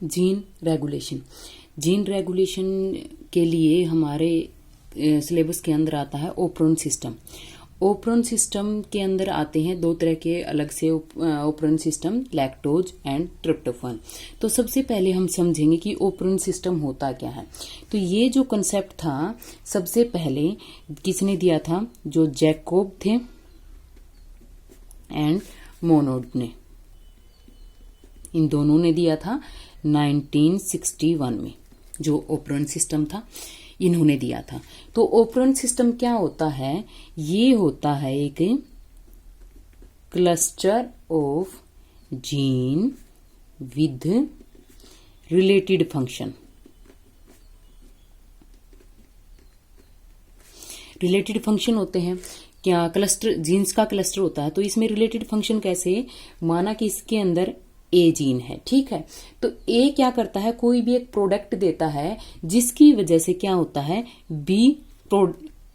Gene regulation. Gene regulation के लिए हमारे सिलेबस के अंदर आता है ओपरॉन सिस्टम। ओपरॉन सिस्टम के अंदर आते हैं दो तरह के अलग से operon system, lactose and tryptophan. तो सबसे पहले हम समझेंगे कि ओपरॉन सिस्टम होता क्या है। तो ये जो कंसेप्ट था सबसे पहले किसने दिया था, जो जैकोब थे एंड मोनोड ने, इन दोनों ने दिया था 1961 में। जो ओपरॉन सिस्टम था इन्होंने दिया था। तो ओपरॉन सिस्टम क्या होता है, ये होता है एक cluster of gene with related function. Related function होते हैं क्या, क्लस्टर जीन्स का क्लस्टर होता है। तो इसमें रिलेटेड फंक्शन कैसे, माना कि इसके अंदर ए जीन है, ठीक है। तो ए क्या करता है, कोई भी एक प्रोडक्ट देता है जिसकी वजह से क्या होता है, बी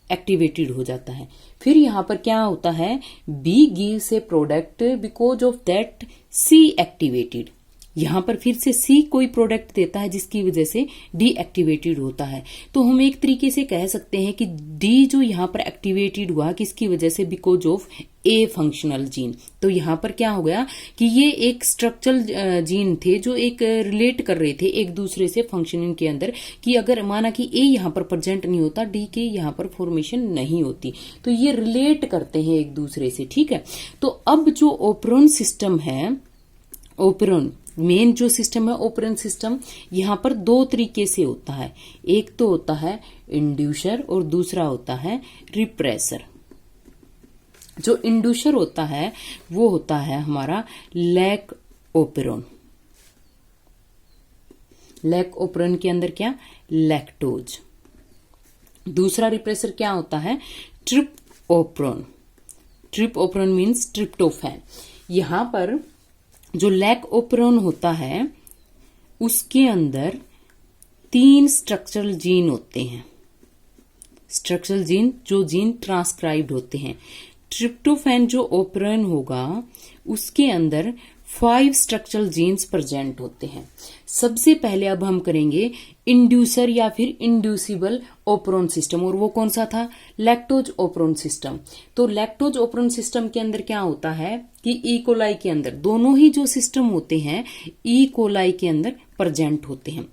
एक्टिवेटेड हो जाता है। फिर यहां पर क्या होता है, B gives a product because of that C activated. यहां पर फिर से सी कोई प्रोडक्ट देता है जिसकी वजह से डी एक्टिवेटेड होता है। तो हम एक तरीके से कह सकते हैं कि डी जो यहां पर एक्टिवेटेड हुआ किसकी वजह से, because of A functional gene. तो यहां पर क्या हो गया कि ये एक स्ट्रक्चरल जीन थे जो एक रिलेट कर रहे थे एक दूसरे से फंक्शनिंग के अंदर, कि अगर माना कि ए यहां पर प्रेजेंट नहीं होता, डी के यहां पर फॉर्मेशन नहीं होती। तो ये रिलेट करते हैं एक दूसरे से, ठीक है। तो अब जो ओपरॉन सिस्टम है, ओपरॉन मेन जो सिस्टम है ओपरॉन सिस्टम, यहां पर दो तरीके से होता है। एक तो होता है इंड्यूसर और दूसरा होता है रिप्रेसर। जो इंड्यूसर होता है वो होता है हमारा लैक ओपरॉन। लैक ओपरॉन के अंदर क्या, लैक्टोज। दूसरा रिप्रेसर क्या होता है, trip operon. Trip operon means tryptophan. यहां पर जो लैक ओपरॉन होता है उसके अंदर 3 स्ट्रक्चरल जीन होते हैं। स्ट्रक्चरल जीन, जो जीन ट्रांसक्राइब्ड होते हैं। ट्रिप्टोफैन जो ओपरॉन होगा उसके अंदर 5 स्ट्रक्चरल जीन्स प्रेजेंट होते हैं। सबसे पहले अब हम करेंगे इंड्यूसर या फिर इंड्यूसिबल ओपरॉन सिस्टम, और वो कौन सा था, लैक्टोज ओपरॉन सिस्टम। तो लैक्टोज ओपरॉन सिस्टम के अंदर क्या होता है कि ई कोलाई के अंदर, दोनों ही जो सिस्टम होते हैं ई कोलाई के अंदर प्रेजेंट होते हैं।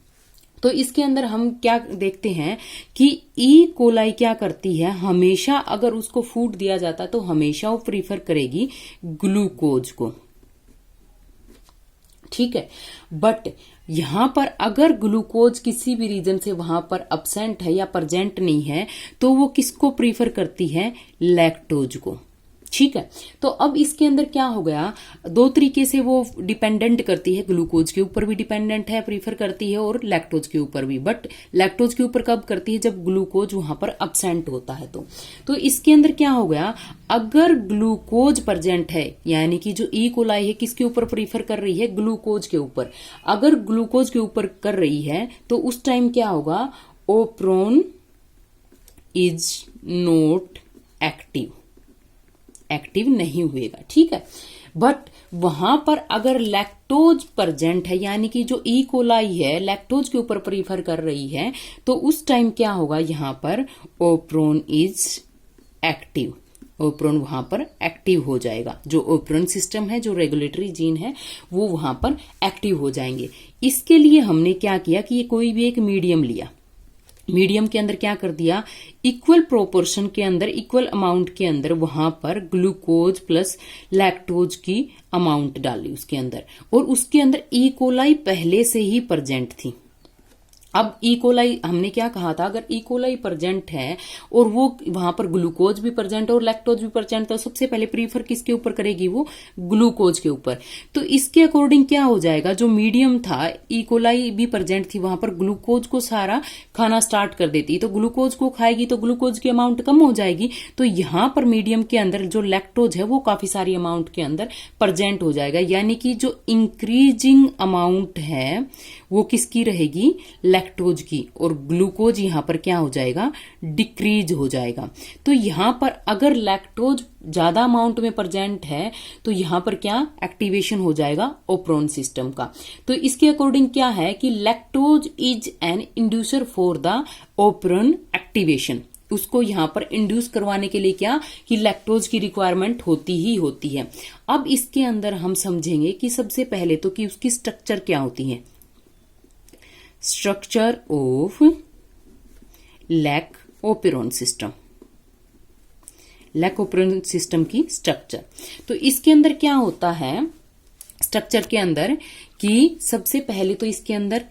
तो इसके अंदर हम क्या देखते हैं कि ई कोलाई क्या करती है, हमेशा अगर उसको फूड दिया जाता तो हमेशा वो प्रीफर करेगी ग्लूकोज को, ठीक है। बट यहां पर अगर ग्लूकोज किसी भी रीजन से वहां पर अब्सेंट है या प्रेजेंट नहीं है तो वो किसको प्रीफर करती है, लैक्टोज को, ठीक है। तो अब इसके अंदर क्या हो गया, दो तरीके से वो डिपेंडेंट करती है, ग्लूकोज के ऊपर भी डिपेंडेंट है, प्रीफर करती है, और लैक्टोज के ऊपर भी। बट लैक्टोज के ऊपर कब करती है, जब ग्लूकोज वहां पर अब्सेंट होता है। तो इसके अंदर क्या हो गया, अगर ग्लूकोज प्रेजेंट है, यानी कि जो ई कोलाई है किसके ऊपर प्रीफर कर रही है, ग्लूकोज के ऊपर। अगर ग्लूकोज के ऊपर कर रही है तो उस टाइम क्या होगा, operon is not active, active नहीं हुएगा, ठीक है। बट वहां पर अगर लैक्टोज प्रेजेंट है, यानी कि जो ई कोलाई है लैक्टोज के ऊपर प्रीफर कर रही है, तो उस टाइम क्या होगा, यहां पर ओपरॉन इज एक्टिव, ओपरॉन वहां पर एक्टिव हो जाएगा। जो ओपरॉन सिस्टम है, जो रेगुलेटरी जीन है, वो वहां पर एक्टिव हो जाएंगे। इसके लिए हमने क्या किया कि ये कोई भी एक मीडियम लिया, मीडियम के अंदर क्या कर दिया, इक्वल प्रोपोर्शन के अंदर, इक्वल अमाउंट के अंदर वहां पर ग्लूकोज प्लस लैक्टोज की अमाउंट डाली उसके अंदर, और उसके अंदर ई कोलाई पहले से ही प्रेजेंट थी। अब ई कोलाई हमने क्या कहा था, अगर ई कोलाई प्रेजेंट है और वो वहां पर ग्लूकोज भी प्रेजेंट है और लैक्टोज भी प्रेजेंट, तो सबसे पहले प्रीफर किसके ऊपर करेगी, वो ग्लूकोज के ऊपर। तो इसके अकॉर्डिंग क्या हो जाएगा, जो मीडियम था, ई कोलाई भी प्रेजेंट थी, वहां पर ग्लूकोज को सारा खाना स्टार्ट कर देती। तो ग्लूकोज को खाएगी तो ग्लूकोज की अमाउंट कम हो जाएगी। तो यहां पर मीडियम के अंदर जो लैक्टोज है वो काफी सारी अमाउंट के अंदर प्रेजेंट हो जाएगा, यानी कि जो इंक्रीजिंग अमाउंट है वो किसकी रहेगी, लैक्टोज की, और ग्लूकोज यहां पर क्या हो जाएगा, डिक्रीज हो जाएगा। तो यहां पर अगर लैक्टोज ज्यादा अमाउंट में प्रेजेंट है तो यहां पर क्या एक्टिवेशन हो जाएगा, ओप्रोन सिस्टम का। तो इसके अकॉर्डिंग क्या है कि lactose is an inducer for the operon activation. उसको यहां पर इंड्यूस करवाने के लिए क्या कि लैक्टोज की रिक्वायरमेंट होती ही होती है। अब इसके अंदर हम समझेंगे कि सबसे पहले तो कि उसकी स्ट्रक्चर क्या होती है। स्ट्रक्चर ऑफ लैक्टोपिरोन सिस्टम, लैक्टोपिरोन सिस्टम की स्ट्रक्चर। तो इसके अंदर क्या होता है स्ट्रक्चर के अंदर कि सबसे पहले तो इसके अंदर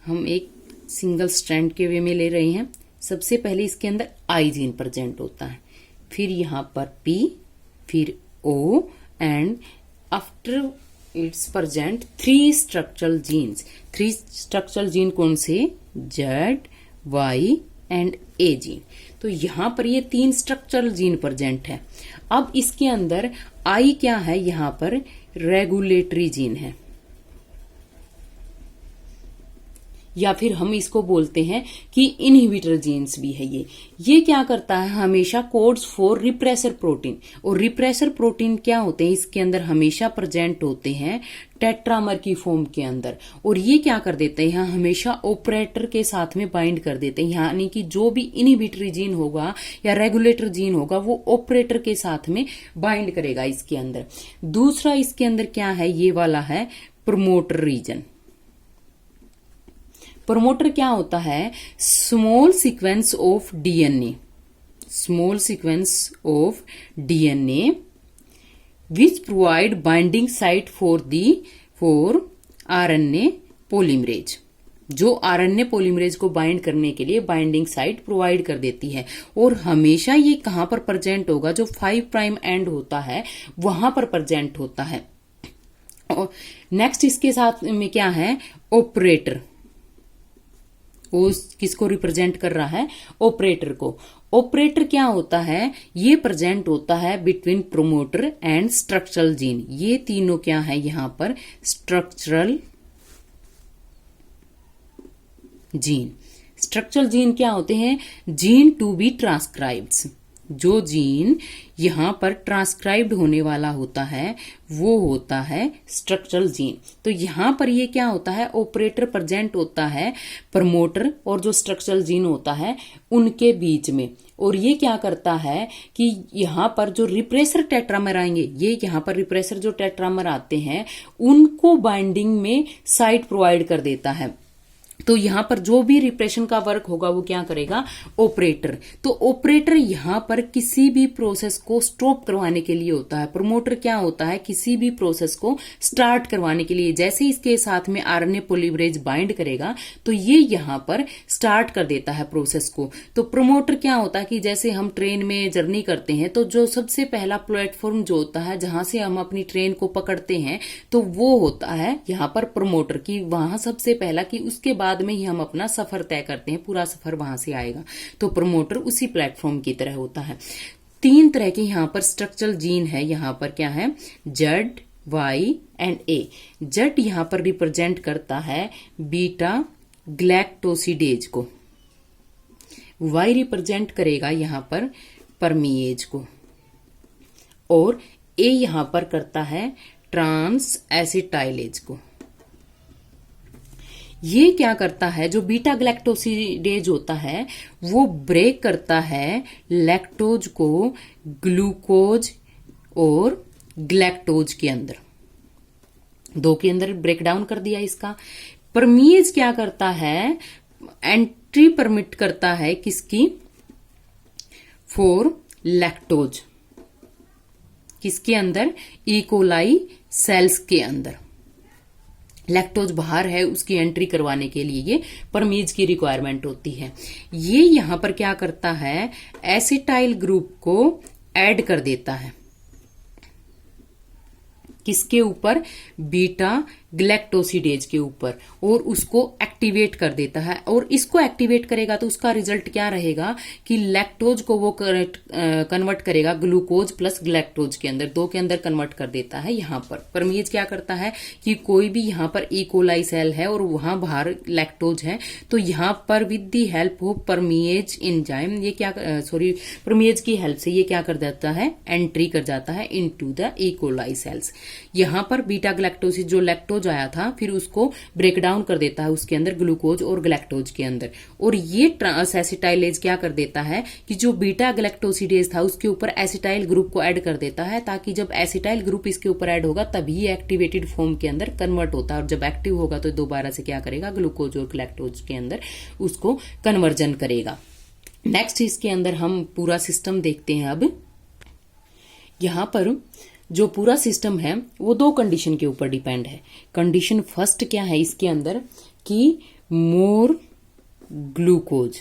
हम एक सिंगल स्ट्रैंड के वे में ले रहे हैं। सबसे पहले इसके अंदर आई जीन प्रेजेंट होता है, फिर यहां पर पी, फिर O, and after it's present 3 structural genes. 3 structural gene कौन से, Z, Y and A gene. तो यहां पर ये 3 स्ट्रक्चरल जीन प्रेजेंट है। अब इसके अंदर आई क्या है, यहां पर रेगुलेटरी जीन है, या फिर हम इसको बोलते हैं कि इनहिबिटर जीन्स भी है। ये क्या करता है, हमेशा कोड्स फॉर रिप्रेसर प्रोटीन। और रिप्रेसर प्रोटीन क्या होते हैं, इसके अंदर हमेशा प्रेजेंट होते हैं टेट्रामर की फॉर्म के अंदर। और ये क्या कर देते हैं, हमेशा ऑपरेटर के साथ में बाइंड कर देते हैं। यानी कि जो भी इनहिबिटरी जीन होगा या रेगुलेटर जीन होगा वो ऑपरेटर के साथ में बाइंड करेगा इसके अंदर। दूसरा इसके अंदर क्या है, ये वाला है प्रमोटर रीजन। प्रमोटर क्या होता है, small sequence of DNA, small sequence of DNA which provide binding site for RNA polymerase. जो आरएनए पॉलीमरेज को बाइंड करने के लिए बाइंडिंग साइट प्रोवाइड कर देती है। और हमेशा ये कहां पर प्रेजेंट होगा, जो 5 प्राइम एंड होता है वहां पर प्रेजेंट होता है। और नेक्स्ट इसके साथ में क्या है, ऑपरेटर। वो किसको रिप्रेजेंट कर रहा है, ऑपरेटर को। ऑपरेटर क्या होता है, ये प्रेजेंट होता है between promoter and structural gene. ये तीनों क्या है यहां पर, स्ट्रक्चरल जीन। स्ट्रक्चरल जीन क्या होते हैं, जीन टू बी ट्रांसक्राइब्ड। जो जीन यहां पर ट्रांसक्राइब्ड होने वाला होता है वो होता है स्ट्रक्चरल जीन। तो यहां पर ये क्या होता है, ऑपरेटर प्रेजेंट होता है प्रमोटर और जो स्ट्रक्चरल जीन होता है उनके बीच में। और ये क्या करता है कि यहां पर जो रिप्रेसर टेट्रामर आएंगे, ये यहां पर रिप्रेसर जो टेट्रामर आते हैं उनको बाइंडिंग में साइट प्रोवाइड कर देता है। तो यहां पर जो भी रिप्रेशन का वर्क होगा वो क्या करेगा, ऑपरेटर। तो ऑपरेटर यहां पर किसी भी प्रोसेस को स्टॉप करवाने के लिए होता है। प्रमोटर क्या होता है, किसी भी प्रोसेस को स्टार्ट करवाने के लिए। जैसे इसके साथ में आरएनए पॉलीमरेज बाइंड करेगा तो ये यहां पर स्टार्ट कर देता है प्रोसेस को। तो प्रमोटर क्या होता है कि जैसे हम ट्रेन में जर्नी करते हैं तो जो सबसे पहला प्लेटफॉर्म जो होता है जहां से हम अपनी ट्रेन को पकड़ते हैं तो वो होता है यहां पर प्रमोटर की, वहां सबसे पहला कि उसके बाद में ही हम अपना सफर तय करते हैं, पूरा सफर वहां से आएगा। तो प्रमोटर उसी प्लेटफॉर्म की तरह होता है। 3 तरह के यहां पर स्ट्रक्चरल जीन है। यहां पर क्या है, Z, Y and A. Z यहां पर रिप्रेजेंट करता है बीटा ग्लैक्टोसिडेज को, वाई रिप्रेजेंट करेगा यहां पर परमीएज को, और ए यहां पर करता है ट्रांस एसिटाइलेज को। ये क्या करता है, जो बीटा ग्लैक्टोसिडेज होता है वो ब्रेक करता है लैक्टोज को ग्लूकोज और ग्लैक्टोज के अंदर, 2 के अंदर ब्रेक डाउन कर दिया इसका। परमीज क्या करता है, एंट्री परमिट करता है किसकी, फॉर लैक्टोज, किसके अंदर, इकोलाई सेल्स के अंदर। लैक्टोज बाहर है, उसकी एंट्री करवाने के लिए ये परमीज की रिक्वायरमेंट होती है। ये यहां पर क्या करता है, एसिटाइल ग्रुप को ऐड कर देता है किसके ऊपर, बीटा ग्लैक्टोसिडेज के ऊपर और उसको एक्टिवेट कर देता है। और इसको एक्टिवेट करेगा तो उसका रिजल्ट क्या रहेगा कि लैक्टोज को वो कन्वर्ट करेगा ग्लूकोज प्लस ग्लैक्टोज के अंदर, दो के अंदर कन्वर्ट कर देता है। यहाँ पर परमेज क्या करता है कि कोई भी यहाँ पर इकोलाई सेल है और वहां बाहर लैक्टोज है, तो यहाँ पर with the help of permease enzyme ये क्या परमेज की हेल्प से ये क्या कर देता है, एंट्री कर जाता है इनटू द इकोलाई सेल्स। यहाँ पर बीटा ग्लैक्टोसिस जो लैक्टोज आया था फिर उसको ब्रेक डाउन कर देता है उसके अंदर ग्लूकोज और ग्लैक्टोज के अंदर। और ये ट्रांसएसिटाइलेज क्या कर देता है कि जो बीटा ग्लैक्टोसिडेज था उसके ऊपर एसिटाइल ग्रुप को ऐड कर देता है, ताकि जब एसिटाइल ग्रुप इसके ऊपर ऐड होगा तभी ये एक्टिवेटेड फॉर्म के अंदर कन्वर्ट होता है। और जब एक्टिव होगा तो दोबारा से क्या करेगा, ग्लूकोज और ग्लैक्टोज के अंदर उसको कन्वर्जन करेगा। नेक्स्ट इसके अंदर हम पूरा सिस्टम देखते हैं। अब यहां पर जो पूरा सिस्टम है वो दो कंडीशन के ऊपर डिपेंड है। कंडीशन फर्स्ट क्या है इसके अंदर कि more glucose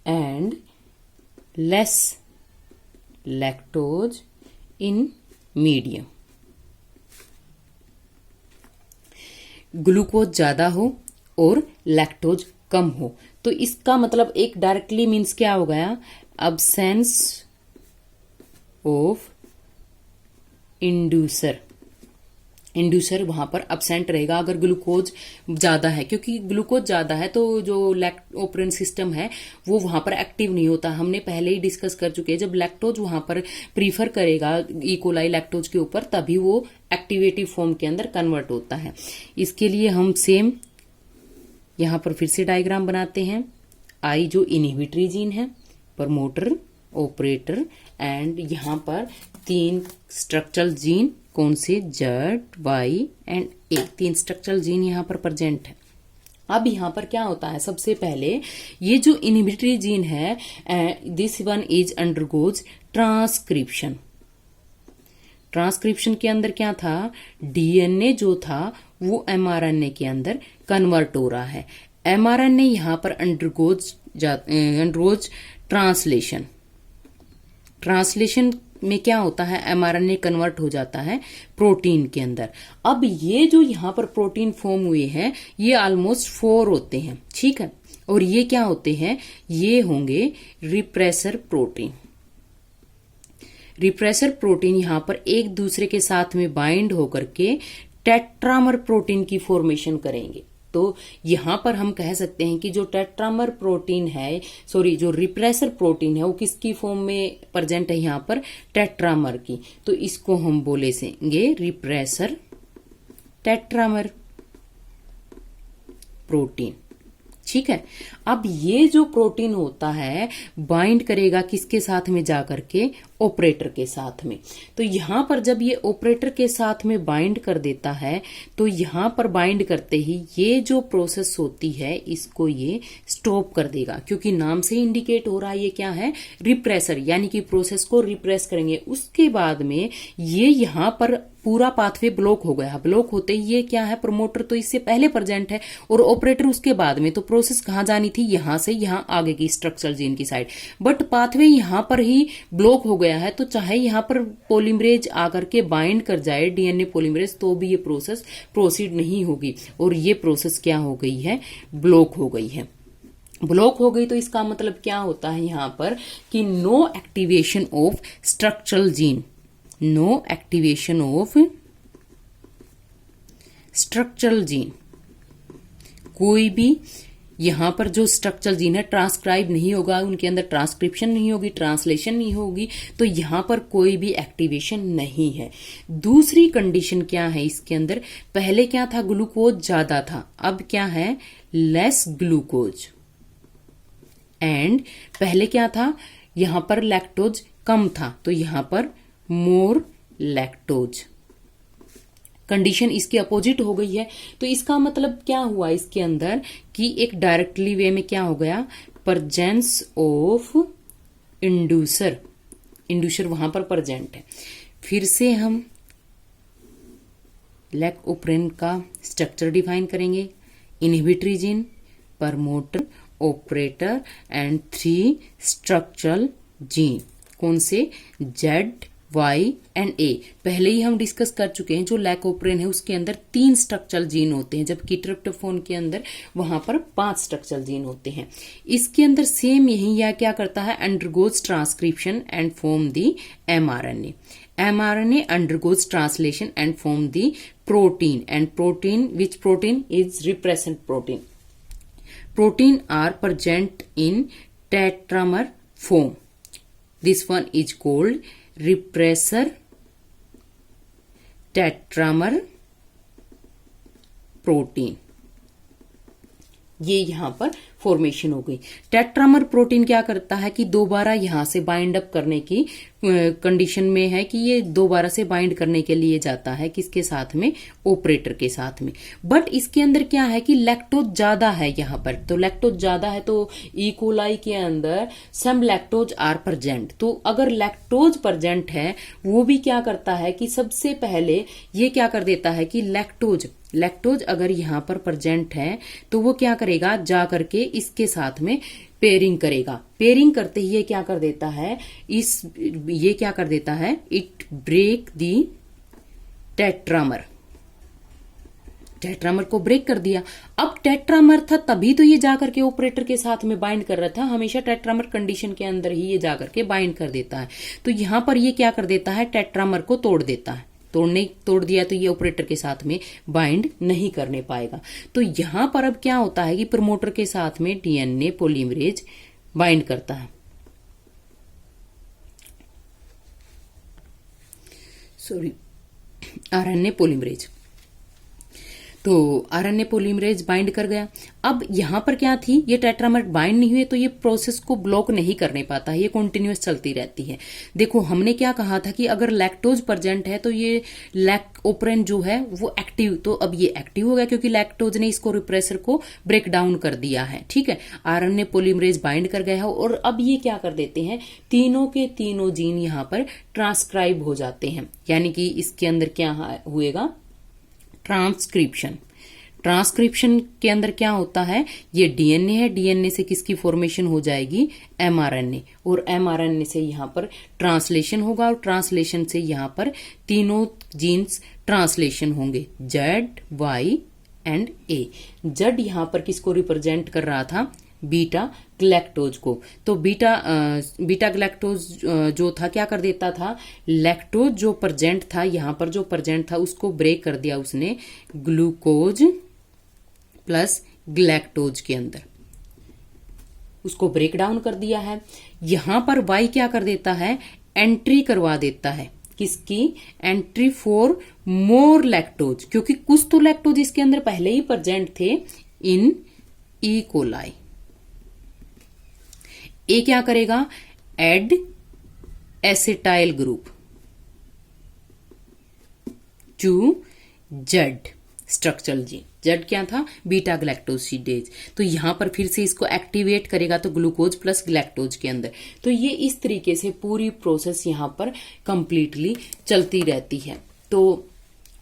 and less lactose in medium. Glucose ज्यादा हो और लैक्टोज कम हो, तो इसका मतलब एक डायरेक्टली मीन्स क्या हो गया, अब्सेंस ऑफ इंड्यूसर। इंड्यूसर वहां पर अब्सेंट रहेगा अगर ग्लूकोज ज्यादा है, क्योंकि ग्लूकोज ज्यादा है तो जो ऑपरेन सिस्टम है वो वहां पर एक्टिव नहीं होता। हमने पहले ही डिस्कस कर चुके हैं, जब लैक्टोज वहां पर प्रीफर करेगा इकोलाई लैक्टोज के ऊपर तभी वो एक्टिवेटिव फॉर्म के अंदर कन्वर्ट होता है। इसके लिए हम सेम यहां पर फिर से डायग्राम बनाते हैं। आई जो इनहिबिटरी जीन है, प्रमोटर, ऑपरेटर एंड यहां पर तीन स्ट्रक्चरल जीन, कौन से, जेड, वाई एंड ए, तीन स्ट्रक्चरल जीन यहां पर प्रेजेंट है। अब यहां पर क्या होता है, सबसे पहले ये जो इनहिबिटरी जीन है this one is undergoes transcription. Transcription के अंदर क्या था, डीएनए जो था वो एमआरएनए के अंदर कन्वर्ट हो रहा है। एमआरएनए यहां पर अंडरगोज ट्रांसलेशन। ट्रांसलेशन में क्या होता है, एमआरएनए कन्वर्ट हो जाता है प्रोटीन के अंदर। अब ये जो यहाँ पर प्रोटीन फॉर्म हुए हैं ये ऑलमोस्ट 4 होते हैं, ठीक है। और ये क्या होते हैं, ये होंगे रिप्रेसर प्रोटीन। रिप्रेसर प्रोटीन यहां पर एक दूसरे के साथ में बाइंड होकर के टेट्रामर प्रोटीन की फॉर्मेशन करेंगे। तो यहां पर हम कह सकते हैं कि जो टेट्रामर प्रोटीन है, जो रिप्रेसर प्रोटीन है वो किसकी फॉर्म में प्रेजेंट है, यहां पर टेट्रामर की। तो इसको हम बोलेंगे रिप्रेसर टेट्रामर प्रोटीन, ठीक है। अब ये जो प्रोटीन होता है बाइंड करेगा किसके साथ में, जाकर के ऑपरेटर के साथ में। तो यहां पर जब ये ऑपरेटर के साथ में बाइंड कर देता है तो यहां पर बाइंड करते ही ये जो प्रोसेस होती है इसको ये स्टॉप कर देगा, क्योंकि नाम से इंडिकेट हो रहा है ये क्या है, रिप्रेसर, यानी कि प्रोसेस को रिप्रेस करेंगे। उसके बाद में ये यहां पर पूरा पाथवे ब्लॉक हो गया। ब्लॉक होते ही ये क्या है, प्रमोटर तो इससे पहले प्रेजेंट है और ऑपरेटर उसके बाद में। तो प्रोसेस कहां जानी थी, यहां से यहां आगे की स्ट्रक्चरल जीन की साइड, बट पाथवे यहां पर ही ब्लॉक हो गया है। तो चाहे यहां पर पॉलीमरेज आकर के बाइंड कर जाए डीएनए पॉलीमरेज तो भी ये प्रोसेस प्रोसीड नहीं होगी और ये प्रोसेस क्या हो गई है, ब्लॉक हो गई है। ब्लॉक हो गई तो इसका मतलब क्या होता है यहां पर कि no activation of structural gene, no activation of structural gene. कोई भी यहां पर जो स्ट्रक्चरल जीन है ट्रांसक्राइब नहीं होगा, उनके अंदर ट्रांसक्रिप्शन नहीं होगी, ट्रांसलेशन नहीं होगी, तो यहां पर कोई भी एक्टिवेशन नहीं है। दूसरी कंडीशन क्या है इसके अंदर, पहले क्या था, ग्लूकोज ज्यादा था, अब क्या है, लेस ग्लूकोज। एंड पहले क्या था, यहां पर लैक्टोज कम था तो यहां पर मोर लैक्टोज। कंडीशन इसके अपोजिट हो गई है। तो इसका मतलब क्या हुआ इसके अंदर कि एक डायरेक्टली वे में क्या हो गया, प्रेजेंस ऑफ इंड्यूसर, इंड्यूसर वहां पर प्रेजेंट है। फिर से हम लैक्टोप्रेन का स्ट्रक्चर डिफाइन करेंगे, inhibitory gene, promoter, operator and 3 structural gene, कौन से, जेड, वाई एंड ए। पहले ही हम डिस्कस कर चुके हैं, जो लैकोप्रेन है उसके अंदर 3 स्ट्रक्चरल जीन होते हैं, जबकि ट्रिप्टोफैन के अंदर वहां पर 5 स्ट्रक्चरल जीन होते हैं। इसके अंदर सेम यही यह क्या करता है, undergoes transcription and form the mRNA. mRNA undergoes translation and form the protein, and protein, which protein is repressant protein. Protein are present in tetramer form. This one is called repressor tetramer protein. ये यहां पर formation हो गई। Tetramer protein क्या करता है कि दोबारा यहां से बाइंड अप करने की कंडीशन में है कि ये दोबारा से बाइंड करने के लिए जाता है, किसके साथ में, ऑपरेटर के साथ में। बट इसके अंदर क्या है कि लैक्टोज ज्यादा है यहां पर, तो लैक्टोज ज्यादा है तो ई कोलाई के अंदर सम लैक्टोज आर प्रेजेंट। तो अगर लैक्टोज प्रेजेंट है, वो भी क्या करता है कि सबसे पहले ये क्या कर देता है कि लैक्टोज अगर यहां पर प्रेजेंट है तो वो क्या करेगा, जा करके इसके साथ में पेयरिंग करेगा। पेयरिंग करते ही ये क्या कर देता है, इट ब्रेक दी टेट्रामर को ब्रेक कर दिया। अब टेट्रामर था तभी तो ये जाकर के ऑपरेटर के साथ में बाइंड कर रहा था, हमेशा टेट्रामर कंडीशन के अंदर ही ये जाकर के बाइंड कर देता है। तो यहां पर ये क्या कर देता है, टेट्रामर को तोड़ देता है। तोड़ दिया तो ये ऑपरेटर के साथ में बाइंड नहीं करने पाएगा। तो यहां पर अब क्या होता है कि प्रमोटर के साथ में डीएनए पॉलीमरेज बाइंड करता है, आरएनए पॉलीमरेज। तो आरएनए पॉलीमरेज बाइंड कर गया। अब यहां पर क्या थी, ये टेट्रामर बाइंड नहीं हुए तो ये प्रोसेस को ब्लॉक नहीं करने पाता है, ये कंटिन्यूअस चलती रहती है। देखो हमने क्या कहा था कि अगर लैक्टोज प्रेजेंट है तो ये लैकोप्रेन जो है वो एक्टिव, तो अब ये एक्टिव हो गया क्योंकि लैक्टोज ने इसको रिप्रेसर को ब्रेक डाउन कर दिया है। ठीक है, आरएनए पॉलीमरेज बाइंड कर गया है और अब ये क्या कर देते हैं, तीनों के तीनों जीन यहां पर ट्रांसक्राइब हो जाते हैं। यानी कि इसके अंदर क्या हुएगा, ट्रांसक्रिप्शन के अंदर क्या होता है, ये डीएनए है, डीएनए से किसकी फॉर्मेशन हो जाएगी, एमआरएनए, और एमआरएनए से यहां पर ट्रांसलेशन होगा और ट्रांसलेशन से यहां पर तीनों जीन्स ट्रांसलेशन होंगे, Z Y and A. Z यहां पर किसको रिप्रेजेंट कर रहा था, बीटा ग्लैक्टोज को। तो बीटा ग्लैक्टोज जो था क्या कर देता था, लैक्टोज जो प्रेजेंट था यहां पर, जो प्रेजेंट था उसको ब्रेक कर दिया उसने ग्लूकोज प्लस ग्लैक्टोज के अंदर, उसको ब्रेक डाउन कर दिया है। यहां पर वाई क्या कर देता है, एंट्री करवा देता है, किसकी, एंट्री फॉर मोर लैक्टोज, क्योंकि कुछ तो लैक्टोज इसके अंदर पहले ही प्रेजेंट थे इन ई कोलाई। ए क्या करेगा, add acetyl group to Z structural gene. Z क्या था, बीटा ग्लैक्टोसिडेज। तो यहां पर फिर से इसको एक्टिवेट करेगा तो ग्लूकोज प्लस ग्लैक्टोज के अंदर। तो ये इस तरीके से पूरी प्रोसेस यहां पर कंप्लीटली चलती रहती है। तो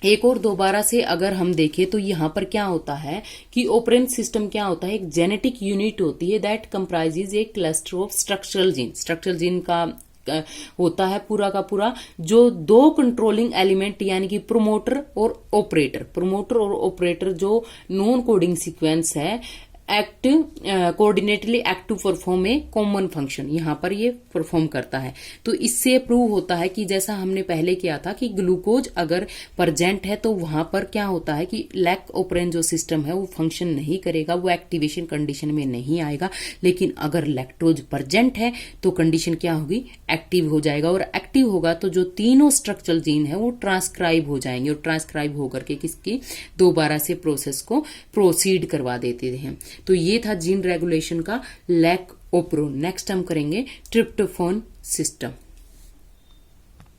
एक और दोबारा से अगर हम देखें तो यहां पर क्या होता है कि ऑपरेंट सिस्टम क्या होता है, एक जेनेटिक यूनिट होती है that comprises A cluster of structural gene. Structural gene का होता है पूरा का पूरा जो 2 कंट्रोलिंग एलिमेंट यानी कि प्रोमोटर और ऑपरेटर जो नॉन कोडिंग सीक्वेंस है, coordinately act to perform a common function, यहां पर ये परफॉर्म करता है। तो इससे प्रूव होता है कि जैसा हमने पहले किया था कि ग्लूकोज अगर प्रेजेंट है तो वहां पर क्या होता है कि लैकोप्रेन जो सिस्टम है वो फंक्शन नहीं करेगा, वो एक्टिवेशन कंडीशन में नहीं आएगा। लेकिन अगर लैक्टोज प्रेजेंट है तो कंडीशन क्या होगी, एक्टिव हो जाएगा, और एक्टिव होगा तो जो तीनों स्ट्रक्चरल जीन है वो ट्रांसक्राइब हो जाएंगे, और ट्रांसक्राइब होकर के किसकी, दोबारा से प्रोसेस को प्रोसीड करवा देते हैं। तो ये था जीन रेगुलेशन का लैकोप्रेन। नेक्स्ट हम करेंगे ट्रिप्टोफैन सिस्टम।